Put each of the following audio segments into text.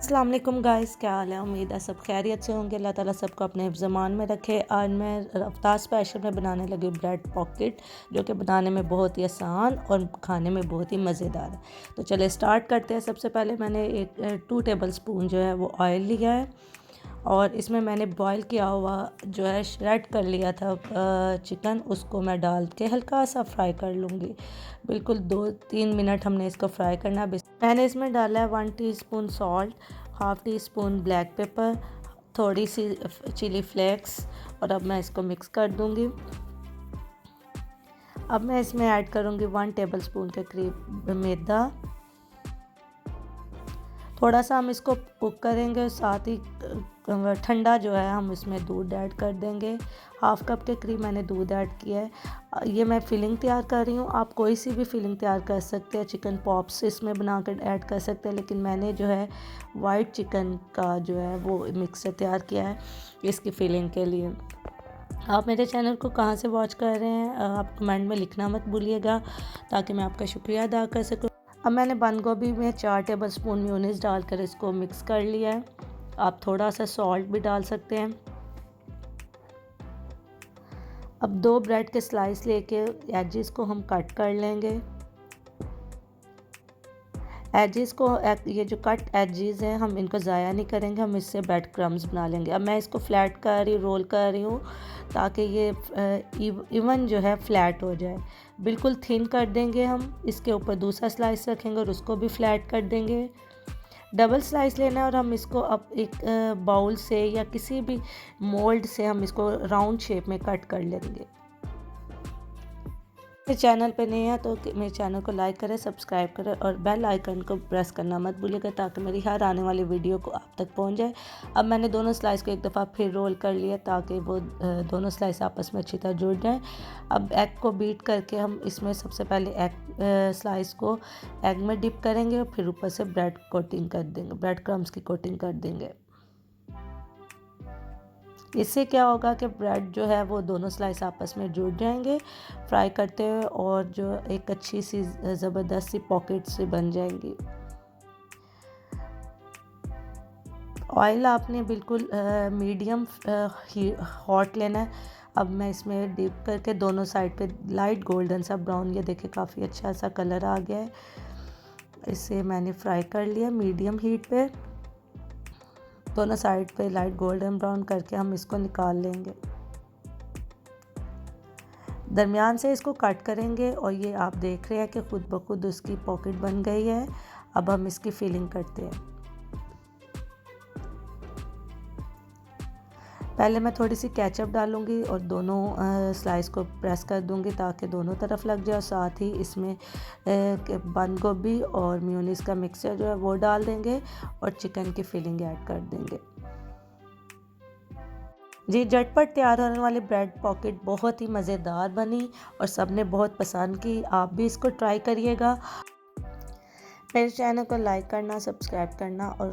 अस्सलाम वालेकुम गाइस, क्या हाल है। उम्मीद है सब खैरियत से होंगे। अल्लाह ताला सबको अपने हिफ्ज़-ए-मान में रखे। आज मैं अफ्तार स्पेशल में बनाने लगी ब्रेड पॉकेट, जो कि बनाने में बहुत ही आसान और खाने में बहुत ही मज़ेदार है। तो चले स्टार्ट करते हैं। सबसे पहले मैंने एक 2 टेबल स्पून जो है वो ऑयल लिया है और इसमें मैंने बॉईल किया हुआ जो है श्रेड कर लिया था चिकन, उसको मैं डाल के हल्का सा फ्राई कर लूँगी। बिल्कुल 2-3 मिनट हमने इसको फ्राई करना है। मैंने इसमें डाला है 1 teaspoon salt, half tea spoon black pepper, थोड़ी सी चिली फ्लेक्स और अब मैं इसको मिक्स कर दूँगी। अब मैं इसमें ऐड करूँगी 1 टेबल स्पून के करीब मैदा। थोड़ा सा हम इसको कुक करेंगे, साथ ही ठंडा जो है हम इसमें दूध ऐड कर देंगे। हाफ़ कप के करीब मैंने दूध ऐड किया है। ये मैं फिलिंग तैयार कर रही हूँ, आप कोई सी भी फिलिंग तैयार कर सकते हैं। चिकन पॉप्स इसमें बना कर ऐड कर सकते हैं, लेकिन मैंने जो है वाइट चिकन का जो है वो मिक्सचर तैयार किया है इसकी फिलिंग के लिए। आप मेरे चैनल को कहाँ से वॉच कर रहे हैं आप कमेंट में लिखना मत भूलिएगा, ताकि मैं आपका शुक्रिया अदा कर सकूँ। अब मैंने बंद गोभी में 4 टेबल स्पून मेयोनीज़ डालकर इसको मिक्स कर लिया है। आप थोड़ा सा सॉल्ट भी डाल सकते हैं। अब 2 ब्रेड के स्लाइस लेके एजेस को हम कट कर लेंगे। एजेस को ये जो कट एजेस हैं हम इनको ज़ाया नहीं करेंगे, हम इससे ब्रेड क्रम्स बना लेंगे। अब मैं इसको फ्लैट कर रही रोल कर रही हूँ, ताकि ये इवन जो है फ्लैट हो जाए। बिल्कुल थिन कर देंगे हम। इसके ऊपर दूसरा स्लाइस रखेंगे और उसको भी फ्लैट कर देंगे। डबल स्लाइस लेना है और हम इसको अब एक बाउल से या किसी भी मोल्ड से हम इसको राउंड शेप में कट कर लेंगे। मेरे चैनल पे नए हैं तो मेरे चैनल को लाइक करें, सब्सक्राइब करें और बेल आइकन को प्रेस करना मत भूलिएगा, ताकि मेरी हर आने वाली वीडियो को आप तक पहुंच जाए। अब मैंने दोनों स्लाइस को एक दफ़ा फिर रोल कर लिया, ताकि वो दोनों स्लाइस आपस में अच्छी तरह जुड़ जाएं। अब एग को बीट करके हम इसमें सबसे पहले एग स्लाइस को एग में डिप करेंगे और फिर ऊपर से ब्रेड कोटिंग कर देंगे, ब्रेड क्रम्स की कोटिंग कर देंगे। इससे क्या होगा कि ब्रेड जो है वो दोनों स्लाइस आपस में जुड़ जाएंगे फ्राई करते हुए, और जो एक अच्छी सी ज़बरदस्त सी पॉकेट से बन जाएंगी। ऑयल आपने बिल्कुल मीडियम हॉट लेना है। अब मैं इसमें डिप करके दोनों साइड पे लाइट गोल्डन सा ब्राउन, ये देखिए काफ़ी अच्छा सा कलर आ गया है। इसे मैंने फ्राई कर लिया मीडियम हीट पे। दोनों साइड पे लाइट गोल्डन ब्राउन करके हम इसको निकाल लेंगे। दरमियान से इसको कट करेंगे और ये आप देख रहे हैं कि खुद ब खुद उसकी पॉकेट बन गई है। अब हम इसकी फिलिंग करते हैं। पहले मैं थोड़ी सी केचप डालूंगी और दोनों स्लाइस को प्रेस कर दूंगी, ताकि दोनों तरफ लग जाए। और साथ ही इसमें बंद गोभी और मेयोनीज़ का मिक्सचर जो है वो डाल देंगे और चिकन की फिलिंग ऐड कर देंगे। जी, झटपट तैयार होने वाली ब्रेड पॉकेट बहुत ही मज़ेदार बनी और सबने बहुत पसंद की। आप भी इसको ट्राई करिएगा। मेरे चैनल को लाइक करना, सब्सक्राइब करना और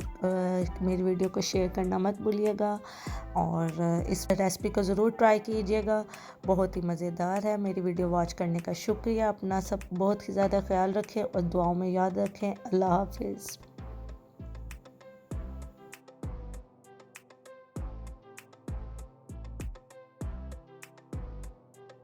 मेरी वीडियो को शेयर करना मत भूलिएगा। और इस रेसिपी को ज़रूर ट्राई कीजिएगा, बहुत ही मज़ेदार है। मेरी वीडियो वॉच करने का शुक्रिया। अपना सब बहुत ही ज़्यादा ख्याल रखें और दुआओं में याद रखें। अल्लाह हाफ़िज़।